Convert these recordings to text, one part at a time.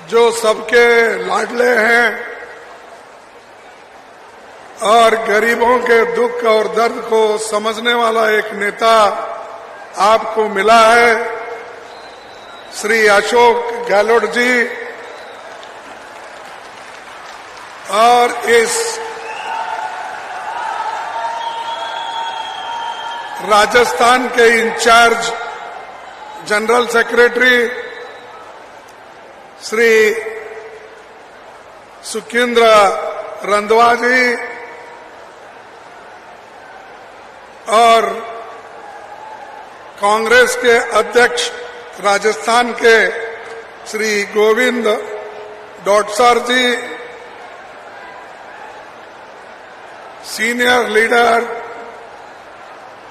जो सबके लाडले हैं और गरीबों के दुख और दर्द को समझने वाला एक नेता आपको मिला है, श्री अशोक गहलोत जी। और इस राजस्थान के incharge general secretary Shri Sukhendra Randhawa ji और कांग्रेस के अध्यक्ष राजस्थान के Shri Govind Dotasra ji, senior leader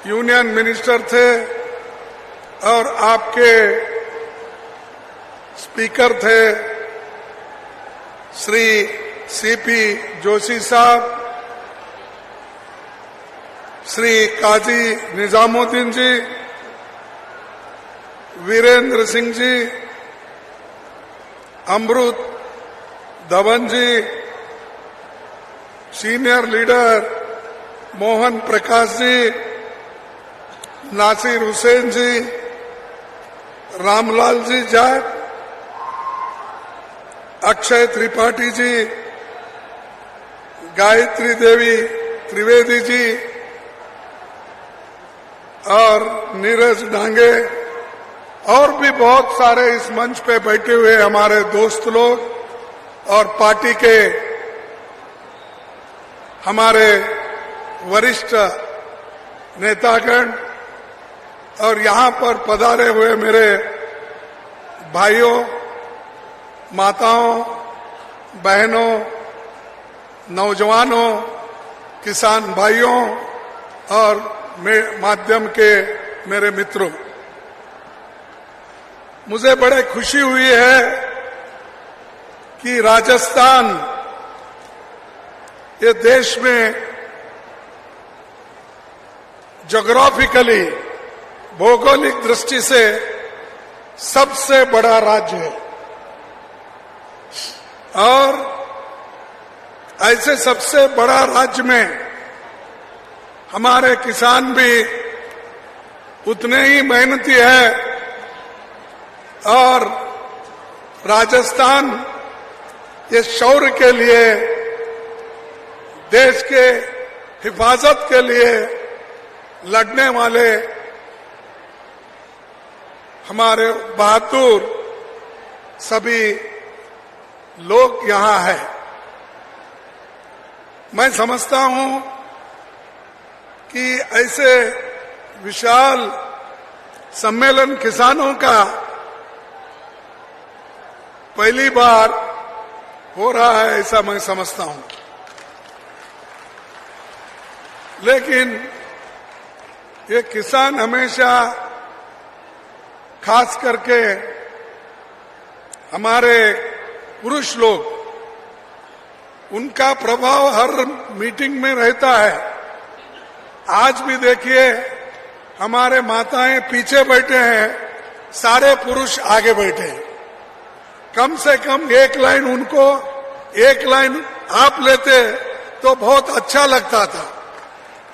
union minister थे और आपके स्पीकर थे श्री सीपी जोशी साहब, श्री काजी निजामुद्दीन जी, वीरेंद्र सिंह जी, अमृत धवन जी, सीनियर लीडर मोहन प्रकाश जी, नासिर हुसैन जी, रामलाल जी जाट, अक्षय त्रिपाठी जी, गायत्री देवी त्रिवेदी जी और नीरज डांगे और भी बहुत सारे इस मंच पे बैठे हुए हमारे दोस्त लोग और पार्टी के हमारे वरिष्ठ नेतागण और यहां पर पधारे हुए मेरे भाइयों, माताओं, बहनों, नौजवानों, किसान भाइयों और माध्यम के मेरे मित्रों, मुझे बड़े खुशी हुई है कि राजस्थान ये देश में ज्योग्राफिकली भौगोलिक दृष्टि से सबसे बड़ा राज्य है और ऐसे सबसे बड़ा राज्य में हमारे किसान भी उतने ही मेहनती है और राजस्थान ये शौर्य के लिए, देश के हिफाजत के लिए लड़ने वाले हमारे बहादुर सभी लोग यहां हैं। मैं समझता हूं कि ऐसे विशाल सम्मेलन किसानों का पहली बार हो रहा है, ऐसा मैं समझता हूं। लेकिन ये किसान हमेशा, खास करके हमारे पुरुष लोग, उनका प्रभाव हर मीटिंग में रहता है। आज भी देखिए हमारे माताएं पीछे बैठे हैं, सारे पुरुष आगे बैठे हैं। कम से कम एक लाइन उनको, एक लाइन आप लेते तो बहुत अच्छा लगता था।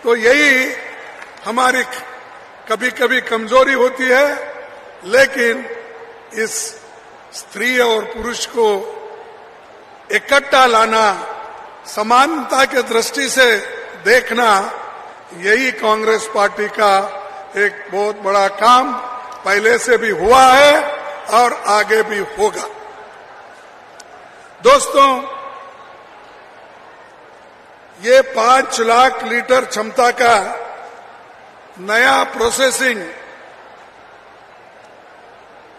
तो यही हमारी कभी कभी कमजोरी होती है, लेकिन इस स्त्री और पुरुष को इकट्ठा लाना, समानता के दृष्टि से देखना, यही कांग्रेस पार्टी का एक बहुत बड़ा काम पहले से भी हुआ है और आगे भी होगा। दोस्तों, ये 5 लाख लीटर क्षमता का नया प्रोसेसिंग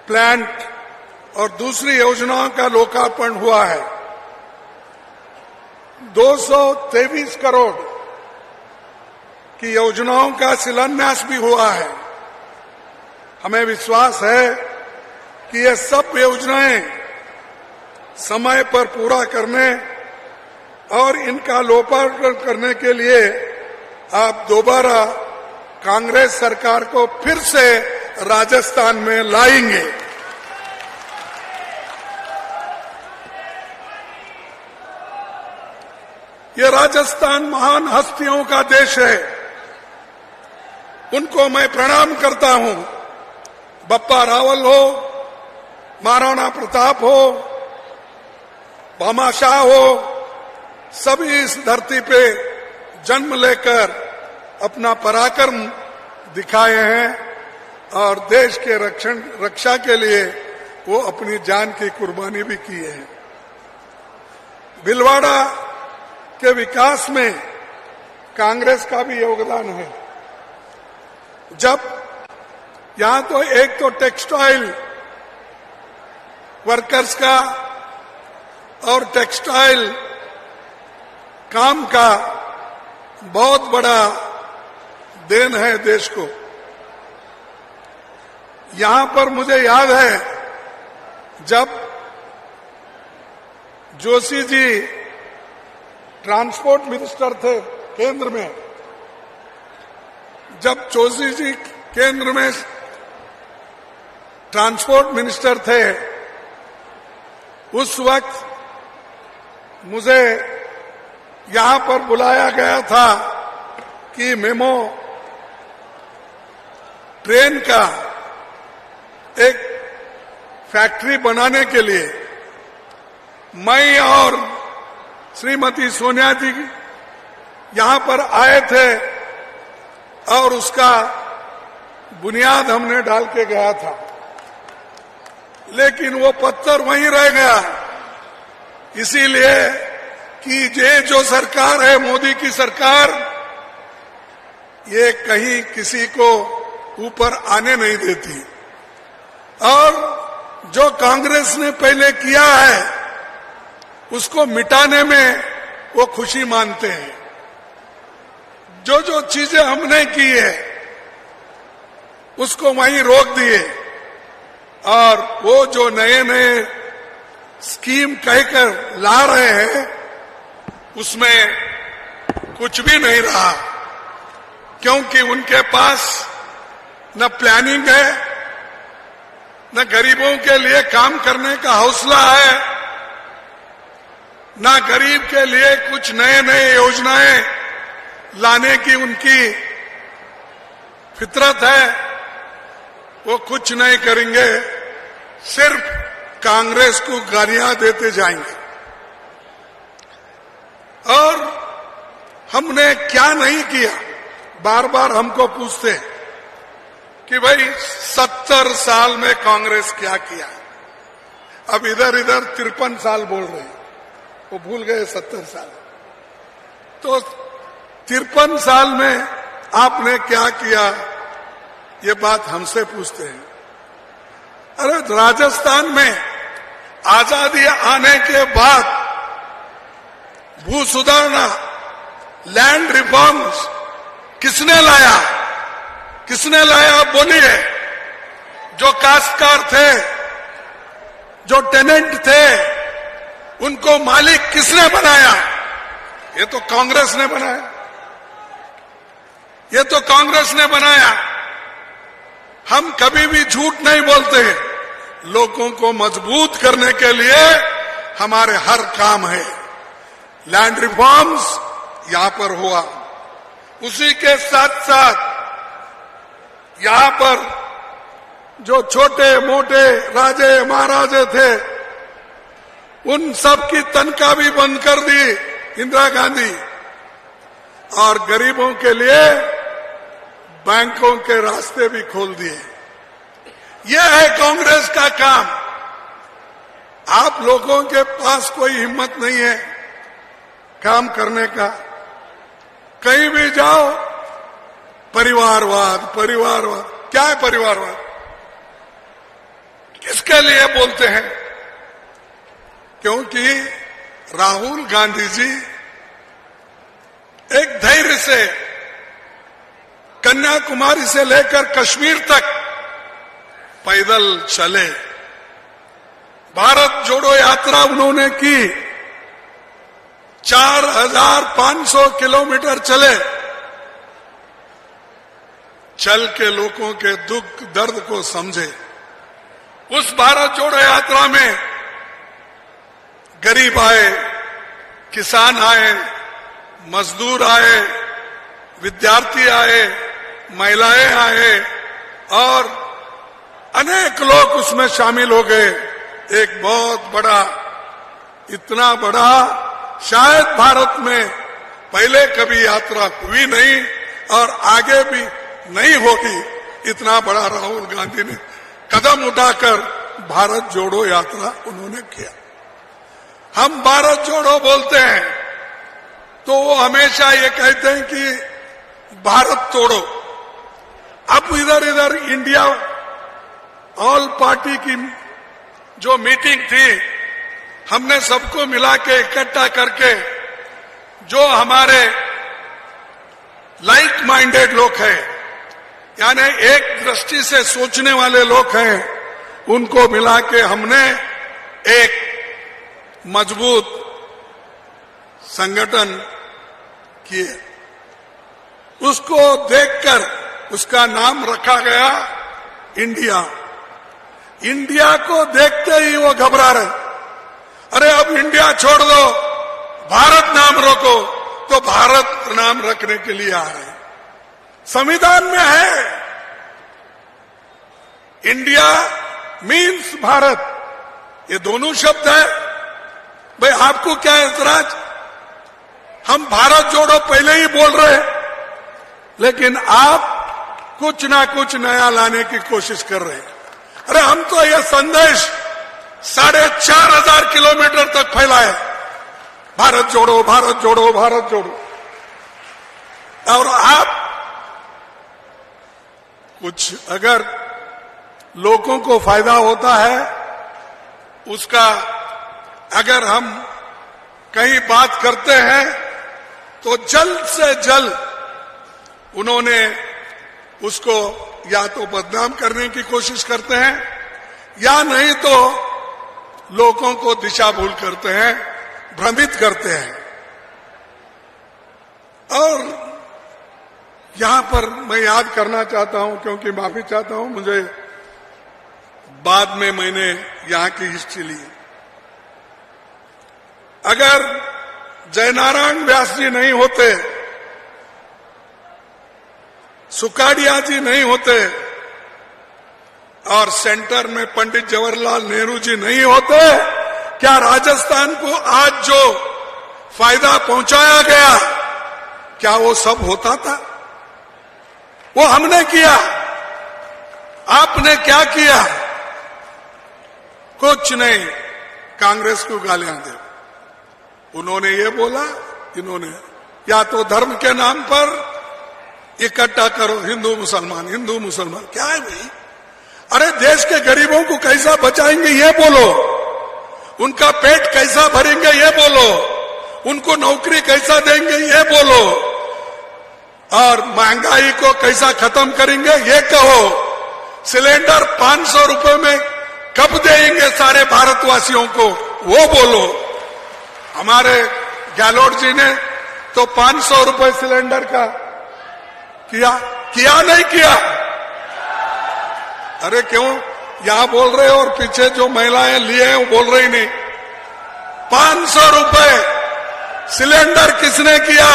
प्लांट और दूसरी योजनाओं का लोकार्पण हुआ है। 223 करोड़ की योजनाओं का शिलान्यास भी हुआ है। हमें विश्वास है कि ये सब योजनाएं समय पर पूरा करने और इनका लोकार्पण करने के लिए आप दोबारा कांग्रेस सरकार को फिर से राजस्थान में लाएंगे। ये राजस्थान महान हस्तियों का देश है, उनको मैं प्रणाम करता हूं। बप्पा रावल हो, महाराणा प्रताप हो, भामाशाह हो, सभी इस धरती पे जन्म लेकर अपना पराक्रम दिखाए हैं और देश के रक्षा के लिए वो अपनी जान की कुर्बानी भी की है। भीलवाड़ा के विकास में कांग्रेस का भी योगदान है। जब यहां तो एक तो टेक्सटाइल वर्कर्स का और टेक्सटाइल काम का बहुत बड़ा देन है देश को। यहां पर मुझे याद है जब जोशी जी ट्रांसपोर्ट मिनिस्टर थे केंद्र में, जब जोशी जी केंद्र में ट्रांसपोर्ट मिनिस्टर थे, उस वक्त मुझे यहां पर बुलाया गया था कि मेमो ट्रेन का एक फैक्ट्री बनाने के लिए मैं और श्रीमती सोनिया जी यहां पर आए थे और उसका बुनियाद हमने डाल के गया था, लेकिन वो पत्थर वहीं रह गया। इसीलिए कि ये जो सरकार है, मोदी की सरकार, ये कहीं किसी को ऊपर आने नहीं देती और जो कांग्रेस ने पहले किया है उसको मिटाने में वो खुशी मानते हैं। जो जो चीजें हमने की है उसको वहीं रोक दिए और वो जो नए नए स्कीम कहकर ला रहे हैं उसमें कुछ भी नहीं रहा, क्योंकि उनके पास न प्लानिंग है, न गरीबों के लिए काम करने का हौसला है, न गरीब के लिए कुछ नए नए योजनाएं लाने की उनकी फितरत है। वो कुछ नहीं करेंगे, सिर्फ कांग्रेस को गालियां देते जाएंगे। और हमने क्या नहीं किया, बार बार हमको पूछते हैं कि भाई 70 साल में कांग्रेस क्या किया। अब इधर 53 साल बोल रहे हैं, वो भूल गए 70 साल। तो 53 साल में आपने क्या किया, ये बात हमसे पूछते हैं। अरे राजस्थान में आजादी आने के बाद भू सुधारना, लैंड रिफॉर्म्स किसने लाया? किसने लाया आप बोलिए? जो काश्तकार थे, जो टेनेंट थे, उनको मालिक किसने बनाया? ये तो कांग्रेस ने बनाया, ये तो कांग्रेस ने बनाया। हम कभी भी झूठ नहीं बोलते। लोगों को मजबूत करने के लिए हमारे हर काम है। लैंड रिफॉर्म्स यहां पर हुआ, उसी के साथ साथ यहां पर जो छोटे मोटे राजे महाराजे थे उन सब की तनख्वाह भी बंद कर दी इंदिरा गांधी, और गरीबों के लिए बैंकों के रास्ते भी खोल दिए। यह है कांग्रेस का काम। आप लोगों के पास कोई हिम्मत नहीं है काम करने का। कहीं भी जाओ परिवारवाद, परिवारवाद। क्या है परिवारवाद? किसके लिए बोलते हैं? क्योंकि राहुल गांधी जी एक धैर्य से कन्याकुमारी से लेकर कश्मीर तक पैदल चले। भारत जोड़ो यात्रा उन्होंने की, 4500 किलोमीटर चले। चल के लोगों के दुख दर्द को समझे। उस भारत जोड़ो यात्रा में गरीब आए, किसान आए, मजदूर आए, विद्यार्थी आए, महिलाएं आए और अनेक लोग उसमें शामिल हो गए। एक बहुत बड़ा, इतना बड़ा शायद भारत में पहले कभी यात्रा हुई नहीं और आगे भी नहीं होगी। इतना बड़ा राहुल गांधी ने कदम उठाकर भारत जोड़ो यात्रा उन्होंने किया। हम भारत जोड़ो बोलते हैं तो वो हमेशा ये कहते हैं कि भारत तोड़ो। अब इधर इधर इंडिया ऑल पार्टी की जो मीटिंग थी, हमने सबको मिला के इकट्ठा करके जो हमारे लाइक माइंडेड लोग हैं, यानी एक दृष्टि से सोचने वाले लोग हैं, उनको मिला के हमने एक मजबूत संगठन किए। उसको देखकर उसका नाम रखा गया इंडिया। इंडिया को देखते ही वो घबरा रहे, अरे अब इंडिया छोड़ दो, भारत नाम रखो, तो भारत नाम रखने के लिए आ रहे हैं। संविधान में है इंडिया मीन्स भारत, ये दोनों शब्द है। भाई आपको क्या ऐतराज? हम भारत जोड़ो पहले ही बोल रहे हैं, लेकिन आप कुछ ना कुछ नया लाने की कोशिश कर रहे हैं। अरे हम तो यह संदेश 4,500 किलोमीटर तक फैलाए, भारत जोड़ो, भारत जोड़ो, भारत जोड़ो, और आप कुछ अगर लोगों को फायदा होता है उसका, अगर हम कहीं बात करते हैं तो जल्द से जल्द उन्होंने उसको या तो बदनाम करने की कोशिश करते हैं या नहीं तो लोगों को दिशा भूल करते हैं, भ्रमित करते हैं। और यहां पर मैं याद करना चाहता हूं, क्योंकि माफी चाहता हूं, मुझे बाद में मैंने यहां की हिस्ट्री ली। अगर जयनारायण व्यास जी नहीं होते, सुकाड़िया जी नहीं होते और सेंटर में पंडित जवाहरलाल नेहरू जी नहीं होते, क्या राजस्थान को आज जो फायदा पहुंचाया गया, क्या वो सब होता था? वो हमने किया। आपने क्या किया? कुछ नहीं, कांग्रेस को गालियां दे। उन्होंने ये बोला, इन्होंने या तो धर्म के नाम पर इकट्ठा करो हिंदू मुसलमान, हिंदू मुसलमान। क्या है भाई? अरे देश के गरीबों को कैसा बचाएंगे ये बोलो, उनका पेट कैसा भरेंगे ये बोलो, उनको नौकरी कैसा देंगे ये बोलो, और महंगाई को कैसा खत्म करेंगे ये कहो। सिलेंडर 500 रुपए में कब देंगे सारे भारतवासियों को वो बोलो। हमारे गहलोत जी ने तो 500 रुपए सिलेंडर का किया नहीं किया? अरे क्यों यहां बोल रहे हो और पीछे जो महिलाएं लिए हैं वो बोल रही नहीं? 500 रुपए सिलेंडर किसने किया?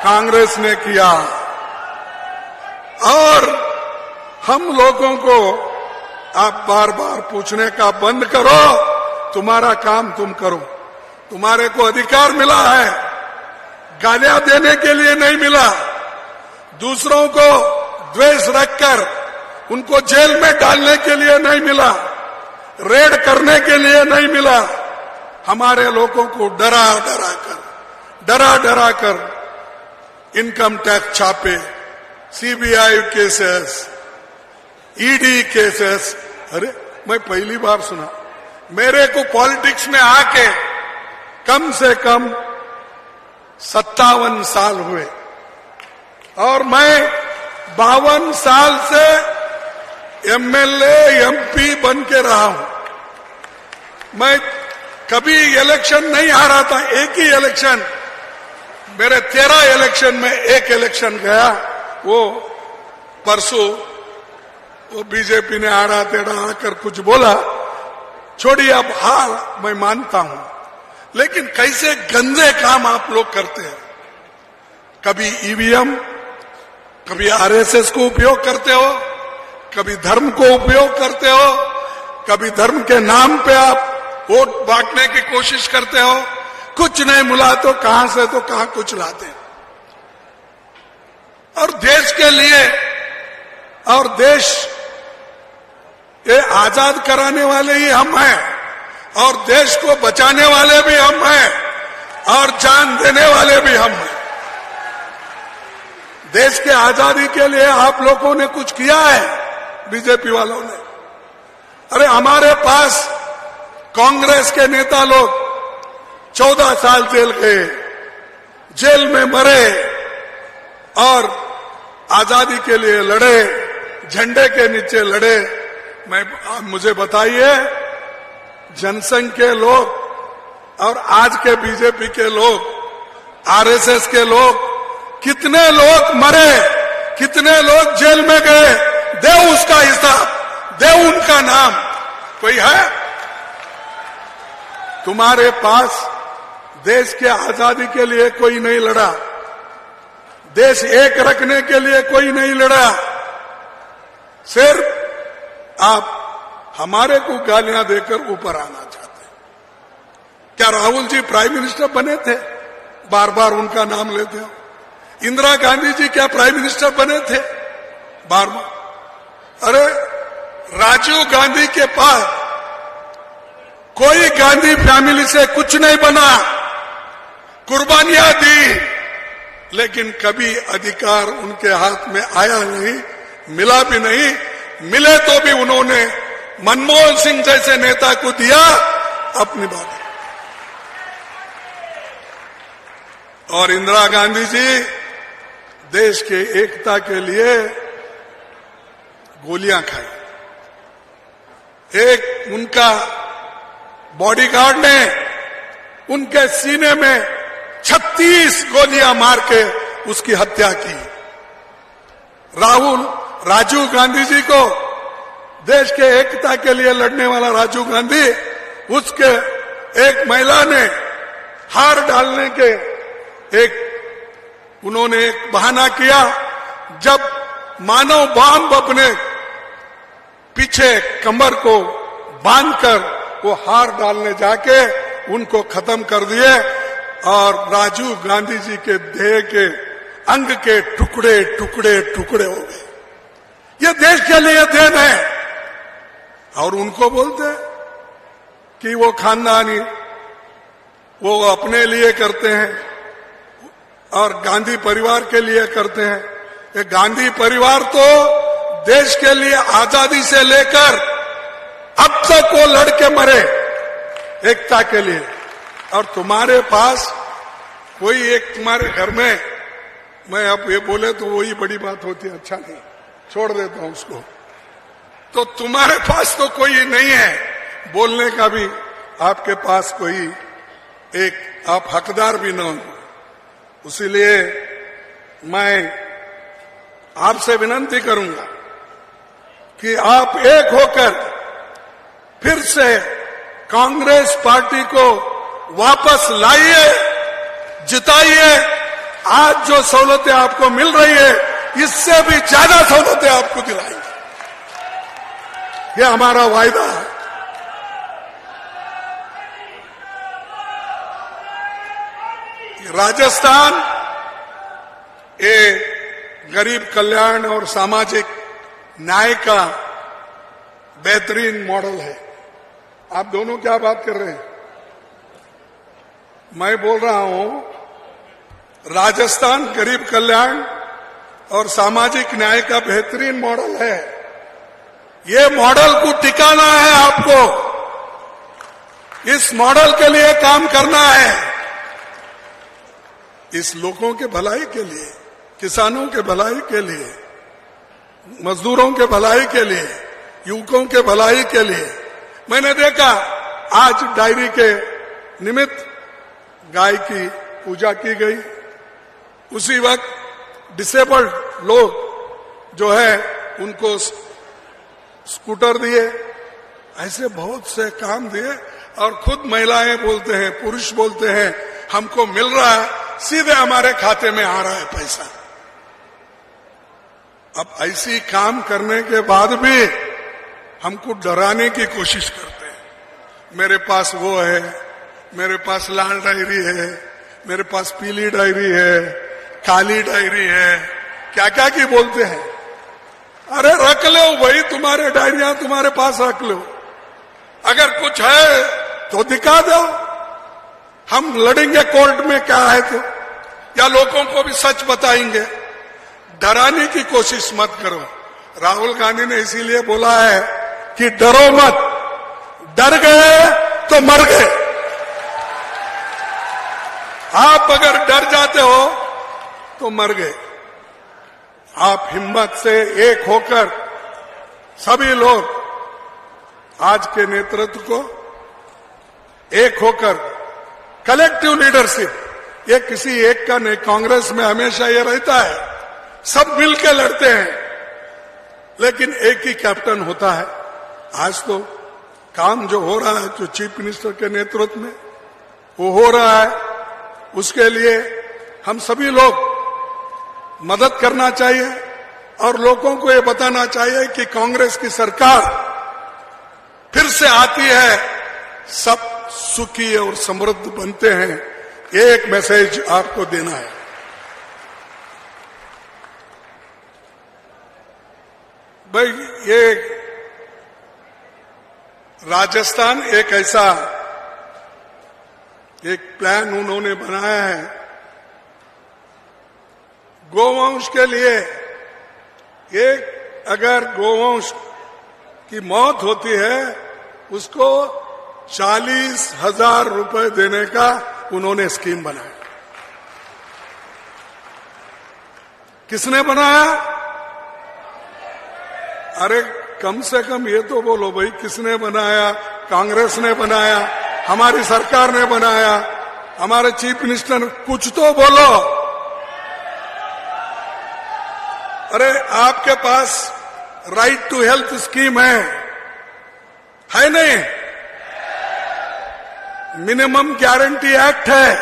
कांग्रेस ने किया। और हम लोगों को आप बार बार पूछने का बंद करो, तुम्हारा काम तुम करो। तुम्हारे को अधिकार मिला है, गालियां देने के लिए नहीं मिला, दूसरों को द्वेष रखकर उनको जेल में डालने के लिए नहीं मिला, रेड करने के लिए नहीं मिला। हमारे लोगों को डरा डरा कर इनकम टैक्स छापे, सीबीआई केसेस, ईडी केसेस। अरे मैं पहली बार सुना, मेरे को पॉलिटिक्स में आके कम से कम 57 साल हुए और मैं 52 साल से एमएलए एमपी बन के रहा हूं। मैं कभी इलेक्शन नहीं हारा था, एक ही इलेक्शन, मेरे 13 इलेक्शन में एक इलेक्शन गया, वो परसों वो बीजेपी ने आड़ा टेढ़ा आकर कुछ बोला, छोड़िए अब हार मैं मानता हूं, लेकिन कैसे गंदे काम आप लोग करते हैं। कभी ईवीएम, कभी आरएसएस को उपयोग करते हो, कभी धर्म को उपयोग करते हो, कभी धर्म के नाम पे आप वोट बांटने की कोशिश करते हो। कुछ नहीं मिला तो कहां से तो कहां कुछ लाते। और देश के लिए, और देश ये आजाद कराने वाले ही हम हैं, और देश को बचाने वाले भी हम हैं, और जान देने वाले भी हम हैं। देश के आजादी के लिए आप लोगों ने कुछ किया है, बीजेपी वालों ने। अरे हमारे पास कांग्रेस के नेता लोग 14 साल जेल गए, जेल में मरे और आजादी के लिए लड़े, झंडे के नीचे लड़े। मुझे बताइए, जनसंघ के लोग और आज के बीजेपी के लोग, आरएसएस के लोग, कितने लोग मरे, कितने लोग जेल में गए, दे उसका हिसाब, दे उनका नाम। कोई है? तुम्हारे पास देश के आजादी के लिए कोई नहीं लड़ा, देश एक रखने के लिए कोई नहीं लड़ा। सिर्फ आप हमारे को गालियां देकर ऊपर आना चाहते हैं। क्या राहुल जी प्राइम मिनिस्टर बने थे? बार बार उनका नाम लेते हो। इंदिरा गांधी जी क्या प्राइम मिनिस्टर बने थे? बार बार। अरे राजीव गांधी के पास कोई गांधी फैमिली से कुछ नहीं बना, कुर्बानियां दी, लेकिन कभी अधिकार उनके हाथ में आया नहीं, मिला भी नहीं। मिले तो भी उन्होंने मनमोहन सिंह जैसे नेता को दिया अपनी बात। और इंदिरा गांधी जी देश के एकता के लिए गोलियां खाई। एक उनका बॉडीगार्ड ने उनके सीने में 36 गोलियां मार के उसकी हत्या की। राजीव गांधी जी को, देश के एकता के लिए लड़ने वाला राजीव गांधी, उसके एक महिला ने हार डालने के उन्होंने एक बहाना किया। जब मानव बम अपने पीछे कमर को बांधकर वो हार डालने जाके उनको खत्म कर दिए, और राजीव गांधी जी के देह के अंग के टुकड़े टुकड़े टुकड़े हो गए। ये देश के लिए देन है। और उनको बोलते कि वो खानदानी, वो अपने लिए करते हैं और गांधी परिवार के लिए करते हैं। ये गांधी परिवार तो देश के लिए आजादी से लेकर अब तक वो लड़के मरे एकता के लिए। और तुम्हारे पास कोई एक, तुम्हारे घर में, मैं अब ये बोले तो वही बड़ी बात होती है, अच्छा नहीं, छोड़ देता हूं उसको। तो तुम्हारे पास तो कोई नहीं है बोलने का भी, आपके पास कोई एक आप हकदार भी न हो। उसीलिए मैं आपसे विनती करूंगा कि आप एक होकर फिर से कांग्रेस पार्टी को वापस लाइए, जिताइए। आज जो सहूलतें आपको मिल रही है, इससे भी ज्यादा सहूलतें आपको दिलाएंगे। यह हमारा वायदा है। राजस्थान ये गरीब कल्याण और सामाजिक न्याय का बेहतरीन मॉडल है। आप दोनों क्या बात कर रहे हैं? मैं बोल रहा हूं, राजस्थान गरीब कल्याण और सामाजिक न्याय का बेहतरीन मॉडल है। ये मॉडल को टिकाना है आपको, इस मॉडल के लिए काम करना है। इस लोगों के भलाई के लिए, किसानों के भलाई के लिए, मजदूरों के भलाई के लिए, युवकों के भलाई के लिए। मैंने देखा आज डायरी के निमित्त गाय की पूजा की गई, उसी वक्त डिसेबल्ड लोग जो है उनको स्कूटर दिए, ऐसे बहुत से काम दिए और खुद महिलाएं बोलते हैं, पुरुष बोलते हैं हमको मिल रहा है, सीधे हमारे खाते में आ रहा है पैसा। अब ऐसी काम करने के बाद भी हमको डराने की कोशिश करते हैं। मेरे पास वो है, मेरे पास लाल डायरी है, मेरे पास पीली डायरी है, काली डायरी है, क्या क्या की बोलते हैं। अरे रख लो भाई, तुम्हारे डायरियां तुम्हारे पास रख लो, अगर कुछ है तो दिखा दो, हम लड़ेंगे कोर्ट में क्या है तो, या लोगों को भी सच बताएंगे। डराने की कोशिश मत करो। राहुल गांधी ने इसीलिए बोला है कि डरो मत, डर गए तो मर गए। आप अगर डर जाते हो तो मर गए। आप हिम्मत से एक होकर सभी लोग आज के नेतृत्व को एक होकर कलेक्टिव लीडरशिप, ये किसी एक का नहीं, कांग्रेस में हमेशा ये रहता है सब मिलकर लड़ते हैं लेकिन एक ही कैप्टन होता है। आज तो काम जो हो रहा है जो चीफ मिनिस्टर के नेतृत्व में वो हो रहा है, उसके लिए हम सभी लोग मदद करना चाहिए और लोगों को ये बताना चाहिए कि कांग्रेस की सरकार फिर से आती है, सब सुखी और समृद्ध बनते हैं। एक मैसेज आपको देना है। भाई ये राजस्थान एक ऐसा एक प्लान उन्होंने बनाया है गोवंश के लिए। एक अगर गोवंश की मौत होती है उसको 40,000 रुपए देने का उन्होंने स्कीम बनाया। किसने बनाया? अरे कम से कम ये तो बोलो भाई, किसने बनाया? कांग्रेस ने बनाया, हमारी सरकार ने बनाया, हमारे चीफ मिनिस्टर ने, कुछ तो बोलो। अरे आपके पास राइट टू हेल्थ स्कीम है नहीं? मिनिमम गारंटी एक्ट है।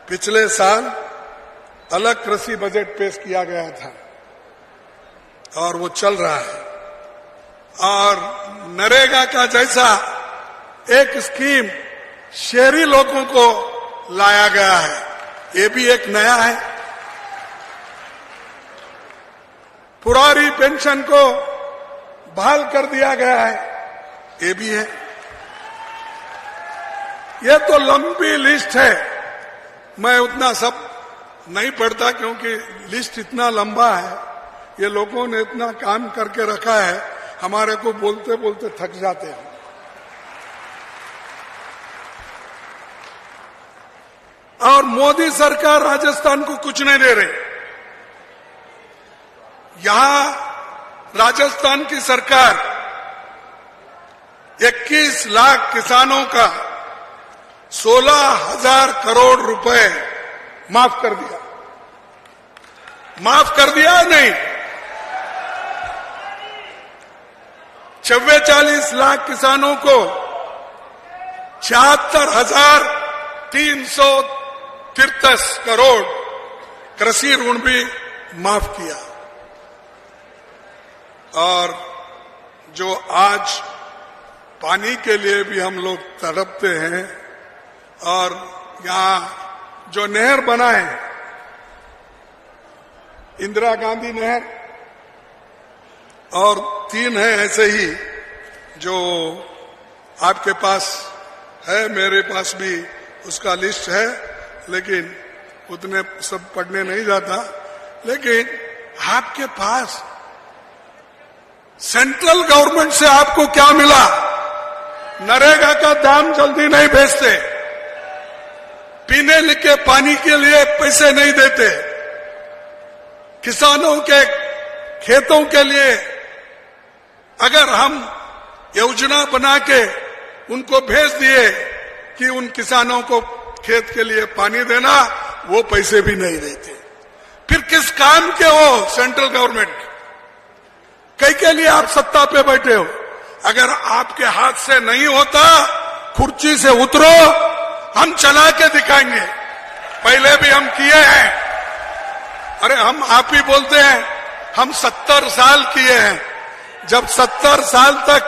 पिछले साल अलग कृषि बजट पेश किया गया था और वो चल रहा है। और नरेगा का जैसा एक स्कीम शहरी लोगों को लाया गया है, ये भी एक नया है। पुरानी पेंशन को बहाल कर दिया गया है, ये भी है। ये तो लंबी लिस्ट है, मैं उतना सब नहीं पढ़ता क्योंकि लिस्ट इतना लंबा है। ये लोगों ने इतना काम करके रखा है, हमारे को बोलते बोलते थक जाते हैं। और मोदी सरकार राजस्थान को कुछ नहीं दे रही। यहां राजस्थान की सरकार 21 लाख किसानों का 16,000 करोड़ रुपए माफ कर दिया। माफ कर दिया नहीं? 44 लाख किसानों को 76,333 करोड़ कृषि ऋण भी माफ किया। और जो आज पानी के लिए भी हम लोग तड़पते हैं, और यहां जो नहर बना है इंदिरा गांधी नहर, और 3 है ऐसे ही जो आपके पास है, मेरे पास भी उसका लिस्ट है, लेकिन उतने सब पढ़ने नहीं जाता। लेकिन आपके पास सेंट्रल गवर्नमेंट से आपको क्या मिला? नरेगा का दाम जल्दी नहीं भेजते, पीने के पानी के लिए पैसे नहीं देते, किसानों के खेतों के लिए अगर हम योजना बना के उनको भेज दिए कि उन किसानों को खेत के लिए पानी देना, वो पैसे भी नहीं देते। फिर किस काम के हो सेंट्रल गवर्नमेंट? कई के लिए आप सत्ता पे बैठे हो? अगर आपके हाथ से नहीं होता, कुर्सी से उतरो, हम चला के दिखाएंगे। पहले भी हम किए हैं। अरे हम आप ही बोलते हैं हम 70 साल किए हैं। जब 70 साल तक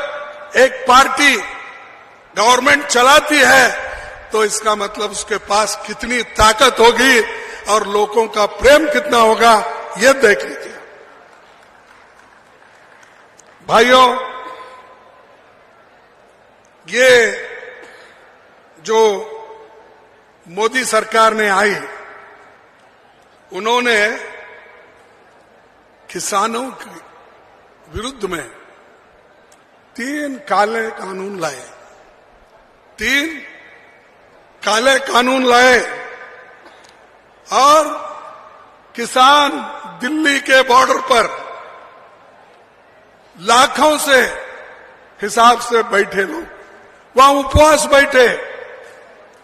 एक पार्टी गवर्नमेंट चलाती है तो इसका मतलब उसके पास कितनी ताकत होगी और लोगों का प्रेम कितना होगा, ये देख लीजिए। भाइयों, ये जो मोदी सरकार ने आई, उन्होंने किसानों के विरुद्ध में 3 काले कानून लाए। 3 काले कानून लाए और किसान दिल्ली के बॉर्डर पर लाखों से हिसाब से बैठे लोग वहां उपवास बैठे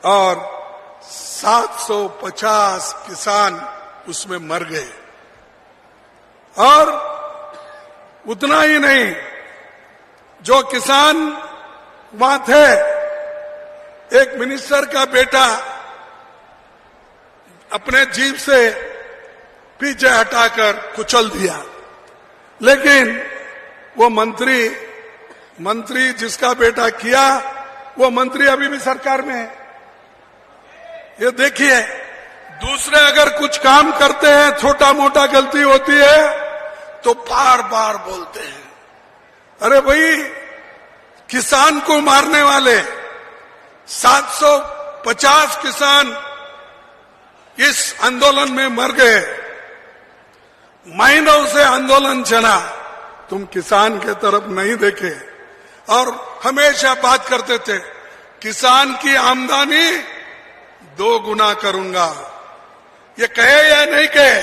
और 750 किसान उसमें मर गए। और उतना ही नहीं, जो किसान वहां थे, एक मिनिस्टर का बेटा अपने जीप से पीछे हटाकर कुचल दिया। लेकिन वो मंत्री जिसका बेटा किया, वो मंत्री अभी भी सरकार में है। ये देखिए, दूसरे अगर कुछ काम करते हैं, छोटा मोटा गलती होती है तो बार बार बोलते हैं। अरे भाई, किसान को मारने वाले 750 किसान इस आंदोलन में मर गए। महीनों से आंदोलन चला, तुम किसान के तरफ नहीं देखे और हमेशा बात करते थे किसान की आमदनी 2 गुना करूंगा। ये कहे या नहीं कहे?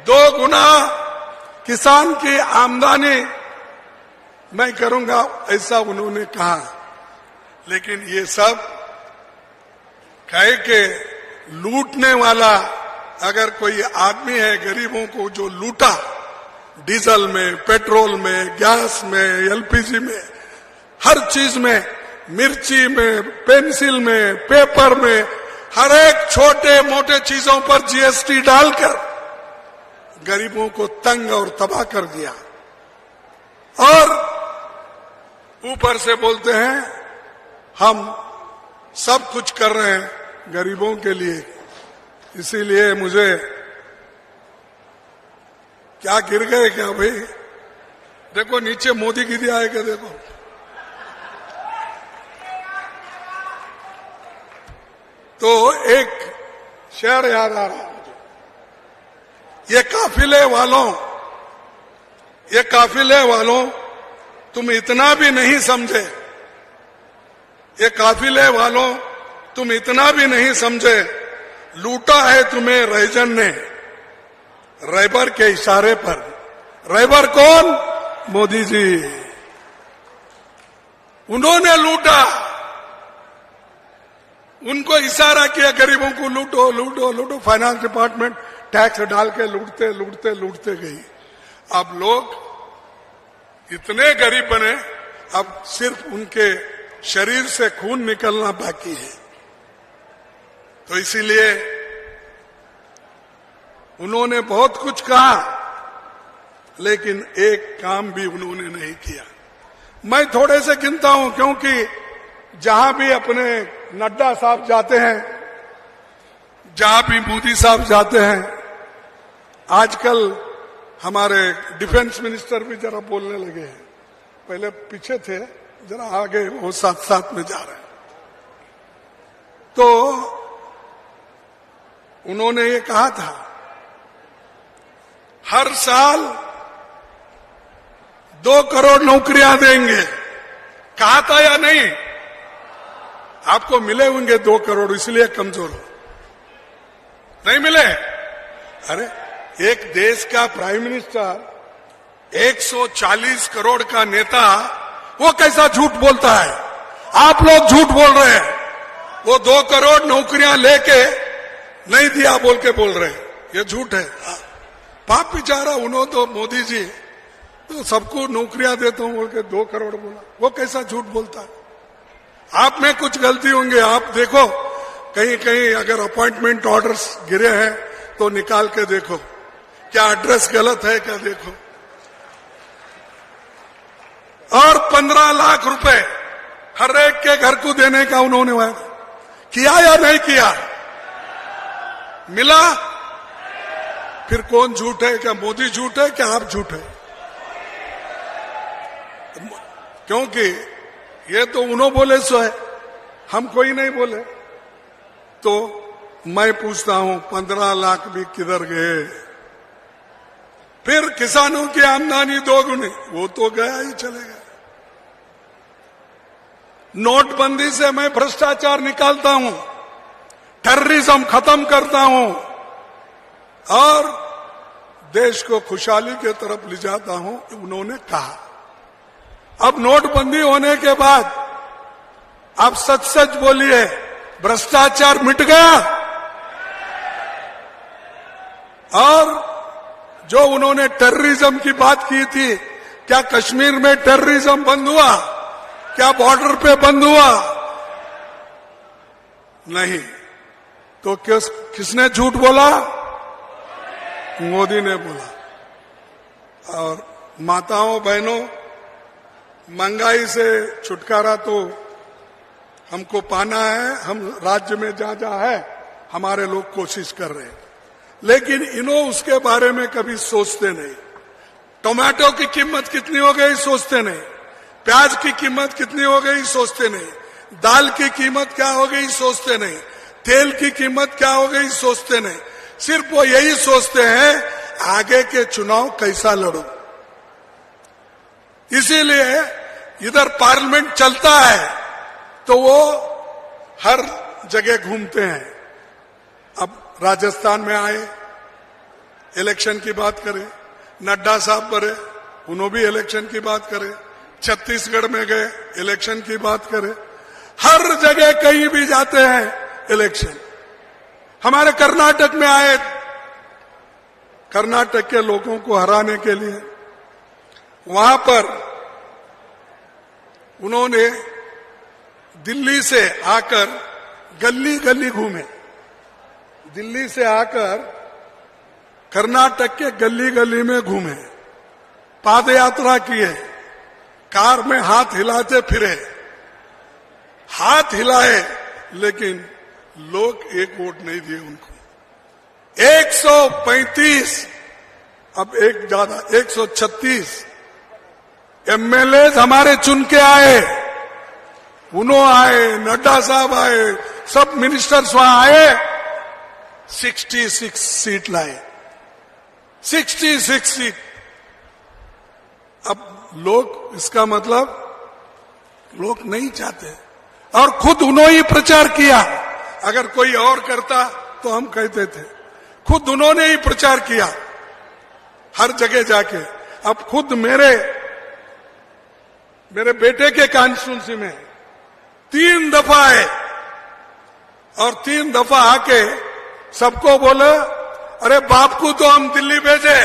2 गुना किसान की आमदनी मैं करूंगा, ऐसा उन्होंने कहा। लेकिन ये सब कहे के लूटने वाला अगर कोई आदमी है, गरीबों को जो लूटा, डीजल में, पेट्रोल में, गैस में, एलपीजी में, हर चीज में, मिर्ची में, पेंसिल में, पेपर में, हर एक छोटे मोटे चीजों पर जीएसटी डालकर गरीबों को तंग और तबाह कर दिया। और ऊपर से बोलते हैं हम सब कुछ कर रहे हैं गरीबों के लिए। इसीलिए मुझे क्या गिर गए क्या भाई? देखो नीचे मोदी गिरी आएगा, देखो। तो एक शेर याद आ रहा मुझे। ये काफिले वालों तुम इतना भी नहीं समझे। ये काफिले वालों तुम इतना भी नहीं समझे, लूटा है तुम्हें रैजन ने रैबर के इशारे पर। रैबर कौन? मोदी जी। उन्होंने लूटा, उनको इशारा किया गरीबों को लूटो लूटो लूटो। फाइनेंस डिपार्टमेंट टैक्स डाल के लूटते लूटते लूटते गई। अब लोग इतने गरीब बने, अब सिर्फ उनके शरीर से खून निकलना बाकी है। तो इसीलिए उन्होंने बहुत कुछ कहा, लेकिन एक काम भी उन्होंने नहीं किया। मैं थोड़े से गिनता हूं, क्योंकि जहां भी अपने नड्डा साहब जाते हैं, जहां भी मोदी साहब जाते हैं, आजकल हमारे डिफेंस मिनिस्टर भी जरा बोलने लगे हैं। पहले पीछे थे, जरा आगे वो साथ साथ में जा रहे हैं। तो उन्होंने ये कहा था हर साल 2 करोड़ नौकरियां देंगे। कहा था या नहीं? आपको मिले होंगे 2 करोड़, इसलिए कमजोर हो। नहीं मिले? अरे एक देश का प्राइम मिनिस्टर 140 करोड़ का नेता, वो कैसा झूठ बोलता है? आप लोग झूठ बोल रहे हैं। वो 2 करोड़ नौकरियां लेके नहीं दिया बोल के बोल रहे हैं, ये झूठ है। पाप बेचारा, उन्होंने तो मोदी जी तो सबको नौकरियां देता हूं बोल के 2 करोड़ बोला। वो कैसा झूठ बोलता है? आप में कुछ गलती होंगे, आप देखो कहीं कहीं अगर अपॉइंटमेंट ऑर्डर्स गिरे हैं तो निकाल के देखो, क्या एड्रेस गलत है क्या देखो। और 15 लाख रुपए हर एक के घर को देने का उन्होंने वादा किया या नहीं किया? मिला? फिर कौन झूठ है? क्या मोदी झूठ है क्या आप झूठ है? क्योंकि ये तो उन्होंने बोले सो है, हम कोई नहीं बोले। तो मैं पूछता हूं 15 लाख भी किधर गए? फिर किसानों की आमदनी दोगुनी, वो तो गया ही चलेगा। नोटबंदी से मैं भ्रष्टाचार निकालता हूं, टेररिज्म खत्म करता हूं और देश को खुशहाली की तरफ ले जाता हूं, उन्होंने कहा। अब नोटबंदी होने के बाद आप सच सच बोलिए, भ्रष्टाचार मिट गया? और जो उन्होंने टेररिज्म की बात की थी, क्या कश्मीर में टेररिज्म बंद हुआ? क्या बॉर्डर पे बंद हुआ? नहीं। तो किसने झूठ बोला? मोदी ने बोला। और माताओं बहनों, महंगाई से छुटकारा तो हमको पाना है। हम राज्य में जहां जहां है हमारे लोग कोशिश कर रहे हैं, लेकिन इन्हों उसके बारे में कभी सोचते नहीं। टोमेटो की कीमत कितनी हो गई सोचते नहीं, प्याज की कीमत कितनी हो गई सोचते नहीं, दाल की कीमत क्या हो गई सोचते नहीं, तेल की कीमत क्या हो गई सोचते नहीं। सिर्फ वो यही सोचते हैं आगे के चुनाव कैसा लड़ूं। इसीलिए इधर पार्लियामेंट चलता है तो वो हर जगह घूमते हैं। अब राजस्थान में आए, इलेक्शन की बात करें, नड्डा साहब बड़े, उन्होंने भी इलेक्शन की बात करें, छत्तीसगढ़ में गए, इलेक्शन की बात करें, हर जगह कहीं भी जाते हैं इलेक्शन। हमारे कर्नाटक में आए, कर्नाटक के लोगों को हराने के लिए वहां पर उन्होंने दिल्ली से आकर गली गली घूमे, दिल्ली से आकर कर्नाटक के गली गली में घूमे, पाद यात्रा किए, कार में हाथ हिलाते फिरे, हाथ हिलाए, लेकिन लोग एक वोट नहीं दिए उनको। 135, अब एक ज्यादा 136 एमएलए हमारे चुन के आए, उन्होंने आए, नड्डा साहब आए, सब मिनिस्टर्स वहां आए, 66 सीट लाए, 66 सीट। अब लोग, इसका मतलब लोग नहीं चाहते, और खुद उन्होंने ही प्रचार किया। अगर कोई और करता तो हम कहते थे, खुद उन्होंने ही प्रचार किया हर जगह जाके। अब खुद मेरे बेटे के कॉन्स्टिट्यूंसी में 3 दफा आए और 3 दफा आके सबको बोले, अरे बाप को तो हम दिल्ली भेजे,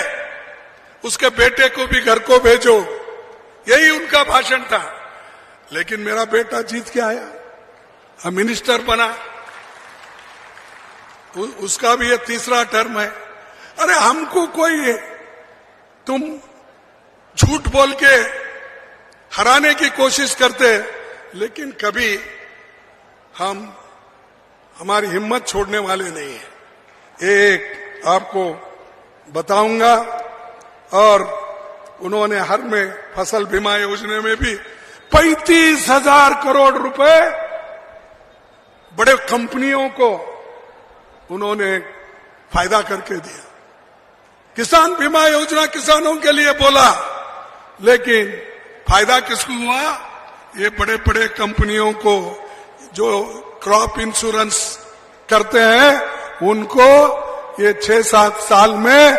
उसके बेटे को भी घर को भेजो, यही उनका भाषण था। लेकिन मेरा बेटा जीत के आया, मिनिस्टर बना, उसका भी ये 3रा टर्म है। अरे हमको कोई, तुम झूठ बोल के हराने की कोशिश करते, लेकिन कभी हमारी हिम्मत छोड़ने वाले नहीं है। एक आपको बताऊंगा, और उन्होंने हर में फसल बीमा योजना में भी 35,000 करोड़ रुपए बड़े कंपनियों को उन्होंने फायदा करके दिया। किसान बीमा योजना किसानों के लिए बोला, लेकिन फायदा किसको हुआ? ये बड़े बड़े कंपनियों को जो क्रॉप इंश्योरेंस करते हैं, उनको ये 6-7 साल में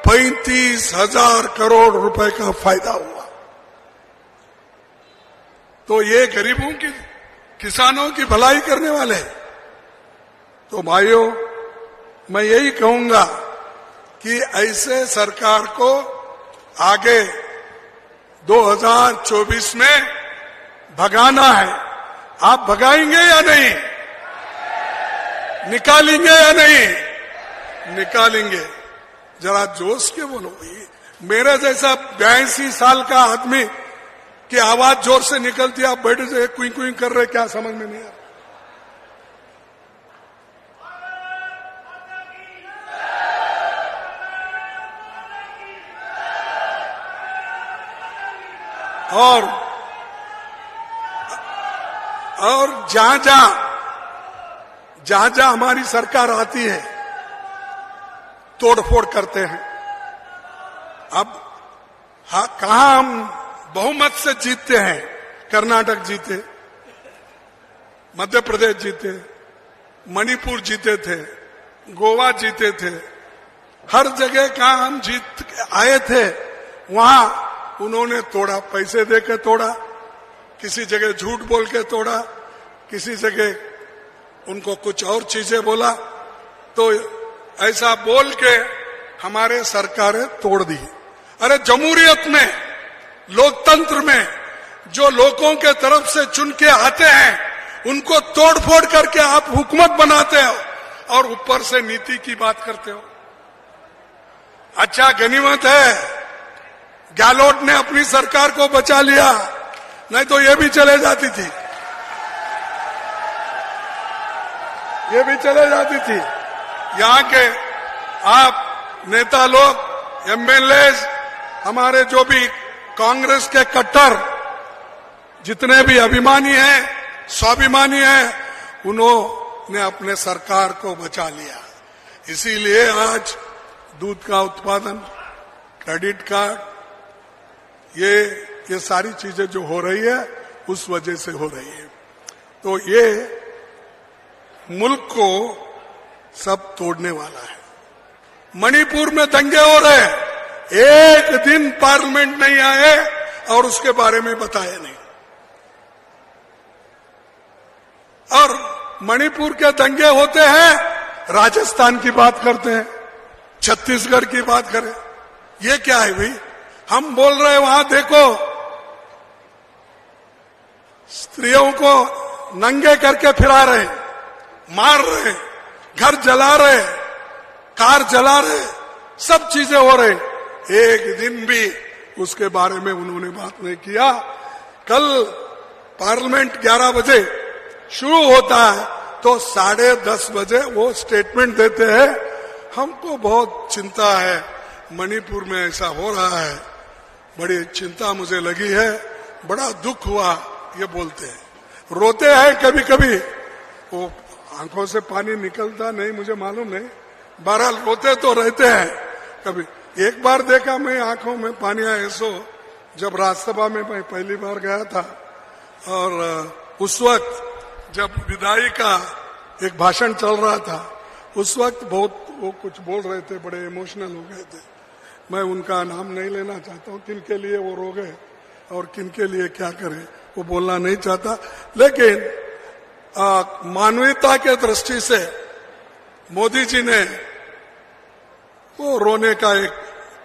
35,000 करोड़ रुपए का फायदा हुआ। तो ये गरीबों की, किसानों की भलाई करने वाले। तो भाइयों, मैं यही कहूंगा कि ऐसे सरकार को आगे 2024 में भगाना है। आप भगाएंगे या नहीं? निकालेंगे या नहीं? निकालेंगे। जरा जोश के बोलो भाई। मेरे जैसा 82 साल का आदमी की आवाज जोर से निकलती है, आप बैठे से कुई कुई कर रहे, क्या समझ में नहीं आ रहा। और जहां जहां हमारी सरकार आती है तोड़फोड़ करते हैं। अब कहां हम बहुमत से जीतते हैं? कर्नाटक जीते, मध्य प्रदेश जीते, मणिपुर जीते थे, गोवा जीते थे, हर जगह कहां हम जीत आए थे वहां उन्होंने तोड़ा, पैसे देकर तोड़ा, किसी जगह झूठ बोल के तोड़ा, किसी जगह उनको कुछ और चीजें बोला, तो ऐसा बोल के हमारे सरकारें तोड़ दी। अरे जमहूरियत में, लोकतंत्र में जो लोगों के तरफ से चुन के आते हैं उनको तोड़फोड़ करके आप हुकूमत बनाते हो और ऊपर से नीति की बात करते हो। अच्छा गनीमत है गहलोत ने अपनी सरकार को बचा लिया, नहीं तो ये भी चले जाती थी, ये भी चले जाती थी। यहाँ के आप नेता लोग, एमएलए, हमारे जो भी कांग्रेस के कट्टर जितने भी अभिमानी हैं, स्वाभिमानी हैं, उन्होंने अपने सरकार को बचा लिया। इसीलिए आज दूध का उत्पादन, क्रेडिट कार्ड, ये सारी चीजें जो हो रही है उस वजह से हो रही है। तो ये मुल्क को सब तोड़ने वाला है। मणिपुर में दंगे हो रहे हैं, एक दिन पार्लियामेंट नहीं आए और उसके बारे में बताया नहीं। और मणिपुर के दंगे होते हैं, राजस्थान की बात करते हैं, छत्तीसगढ़ की बात करें, ये क्या है भाई? हम बोल रहे हैं वहां देखो स्त्रियों को नंगे करके फिरा रहे, मार रहे, घर जला रहे, कार जला रहे, सब चीजें हो रही, एक दिन भी उसके बारे में उन्होंने बात नहीं किया। कल पार्लियामेंट 11 बजे शुरू होता है तो 10:30 बजे वो स्टेटमेंट देते हैं, हमको बहुत चिंता है, मणिपुर में ऐसा हो रहा है, बड़ी चिंता मुझे लगी है, बड़ा दुख हुआ, ये बोलते हैं। रोते हैं कभी कभी, वो आंखों से पानी निकलता नहीं मुझे मालूम नहीं, बहरहाल रोते तो रहते हैं। कभी एक बार देखा मैं आंखों में पानी आया सो जब राज्यसभा में मैं पहली बार गया था, और उस वक्त जब विदाई का एक भाषण चल रहा था, उस वक्त बहुत वो कुछ बोल रहे थे, बड़े इमोशनल हो गए थे। मैं उनका नाम नहीं लेना चाहता हूं, किन के लिए वो रो गए और किन के लिए क्या करें वो बोलना नहीं चाहता, लेकिन मानवीयता के दृष्टि से मोदी जी ने वो रोने का एक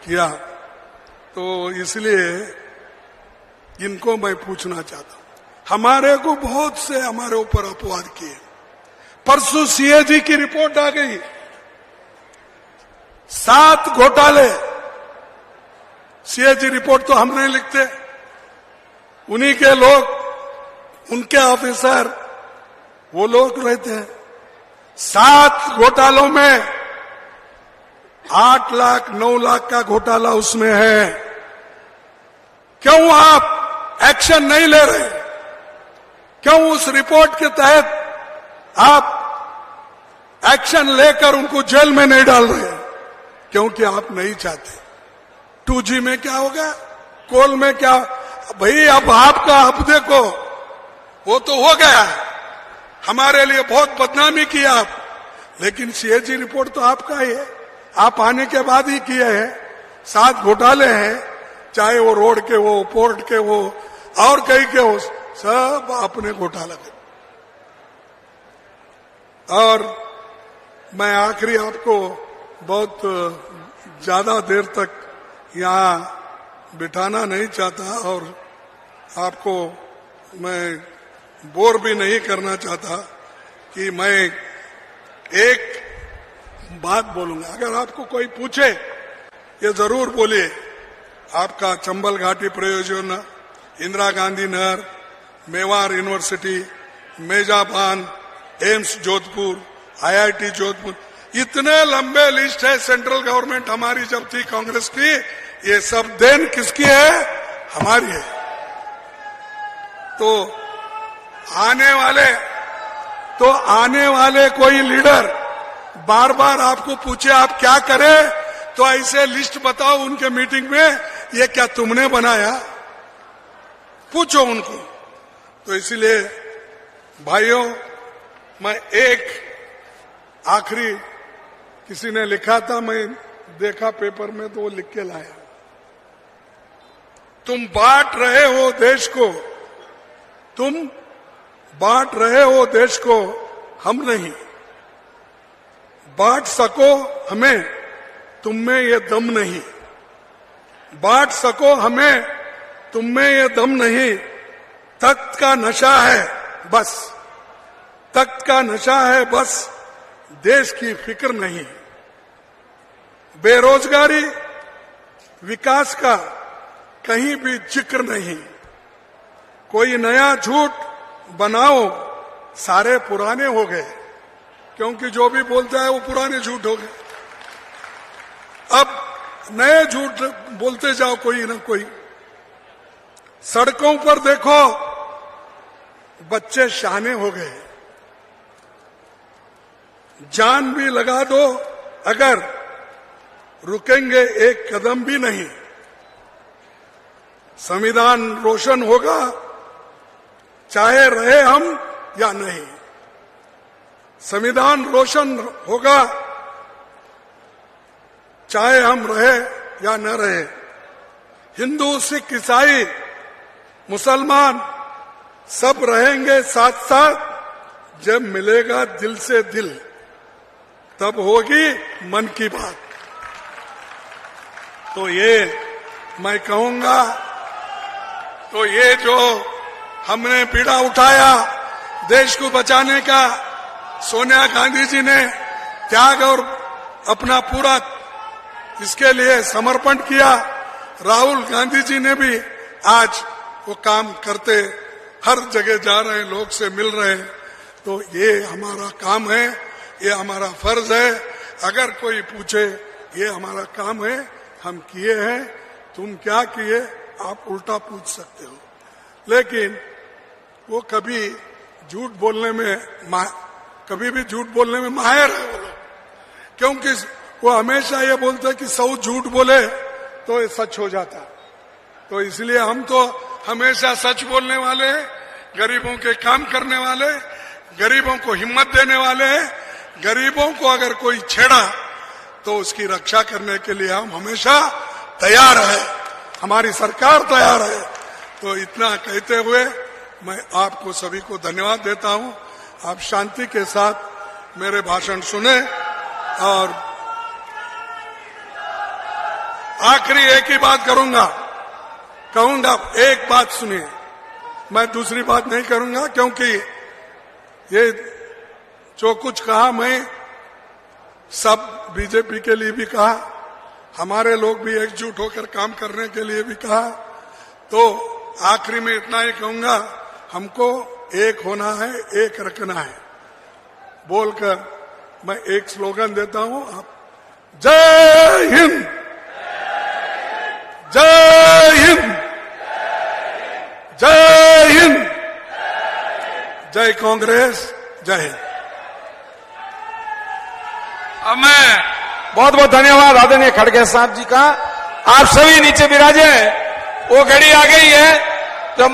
किया, तो इसलिए इनको मैं पूछना चाहता हूं। हमारे को बहुत से हमारे ऊपर अपवाद किए। परसों सीएजी की रिपोर्ट आ गई, 7 घोटाले। सीएजी रिपोर्ट तो हम नहीं लिखते, उन्हीं के लोग, उनके ऑफिसर, वो लोग रहते हैं। 7 घोटालों में 8 लाख 9 लाख का घोटाला उसमें है। क्यों आप एक्शन नहीं ले रहे? क्यों उस रिपोर्ट के तहत आप एक्शन लेकर उनको जेल में नहीं डाल रहे? क्योंकि आप नहीं चाहते। 2G में क्या होगा, कोल में क्या, भाई अब आपका आप देखो, वो तो हो गया, हमारे लिए बहुत बदनामी की आप, लेकिन सीएजी रिपोर्ट तो आपका ही है, आप आने के बाद ही किए हैं। 7 घोटाले हैं, चाहे वो रोड के हो, पोर्ट के हो, और कहीं के हो, सब अपने घोटाला के। और मैं आखिरी आपको बहुत ज्यादा देर तक यहाँ बिठाना नहीं चाहता और आपको मैं बोर भी नहीं करना चाहता कि मैं एक बात बोलूंगा। अगर आपको कोई पूछे ये जरूर बोलिए, आपका चंबल घाटी परियोजना, इंदिरा गांधी नहर, मेवाड़ यूनिवर्सिटी, मेजाबान, एम्स जोधपुर, IIT जोधपुर, इतने लंबे लिस्ट है। सेंट्रल गवर्नमेंट हमारी जब थी कांग्रेस की, ये सब देन किसकी है? हमारी है। तो आने वाले कोई लीडर बार बार आपको पूछे आप क्या करें, तो ऐसे लिस्ट बताओ उनके मीटिंग में, ये क्या तुमने बनाया? पूछो उनको। तो इसलिए भाइयों, मैं एक आखिरी, किसी ने लिखा था, मैं देखा पेपर में तो वो लिख के लाया, तुम बांट रहे हो देश को, तुम बांट रहे हो देश को, हम नहीं बांट सको हमें, तुम में ये दम नहीं, बांट सको हमें, तुम में ये दम नहीं, तख्त का नशा है बस, तख्त का नशा है बस, देश की फिक्र नहीं। बेरोजगारी, विकास का कहीं भी जिक्र नहीं, कोई नया झूठ बनाओ, सारे पुराने हो गए, क्योंकि जो भी बोलता है वो पुराने झूठ हो गए। अब नए झूठ बोलते जाओ कोई ना कोई। सड़कों पर देखो, बच्चे शाने हो गए, जान भी लगा दो अगर रुकेंगे एक कदम भी नहीं। संविधान रोशन होगा चाहे रहे हम या नहीं, संविधान रोशन होगा चाहे हम रहे या न रहे। हिंदू, सिख, ईसाई, मुसलमान सब रहेंगे साथ साथ। जब मिलेगा दिल से दिल, तब होगी मन की बात। तो ये मैं कहूंगा, तो ये जो हमने पीड़ा उठाया देश को बचाने का, सोनिया गांधी जी ने त्याग और अपना पूरा इसके लिए समर्पण किया, राहुल गांधी जी ने भी आज वो काम करते हर जगह जा रहे हैं, लोग से मिल रहे हैं। तो ये हमारा काम है, ये हमारा फर्ज है। अगर कोई पूछे, ये हमारा काम है, हम किए हैं, तुम क्या किए, आप उल्टा पूछ सकते हो। लेकिन वो कभी झूठ बोलने में कभी भी झूठ बोलने में माहिर है वो लोग, क्योंकि वो हमेशा ये बोलते हैं कि 100 झूठ बोले तो ये सच हो जाता। तो इसलिए हम तो हमेशा सच बोलने वाले, गरीबों के काम करने वाले, गरीबों को हिम्मत देने वाले, गरीबों को अगर कोई छेड़ा तो उसकी रक्षा करने के लिए हम हमेशा तैयार है, हमारी सरकार तैयार है। तो इतना कहते हुए मैं आपको सभी को धन्यवाद देता हूं। आप शांति के साथ मेरे भाषण सुने। और आखिरी एक ही बात कहूंगा, एक बात सुनिए, मैं दूसरी बात नहीं करूंगा, क्योंकि ये जो कुछ कहा मैं सब बीजेपी के लिए भी कहा, हमारे लोग भी एकजुट होकर काम करने के लिए भी कहा। तो आखिरी में इतना ही कहूंगा, हमको एक होना है, एक रखना है बोलकर मैं एक स्लोगन देता हूं। आप जय हिंद, जय हिंद, जय हिंद, जय कांग्रेस, जय हिंद। अब मैं बहुत बहुत धन्यवाद आदरणीय खड़गे साहब जी का। आप सभी नीचे विराजे, वो घड़ी आ गई है जो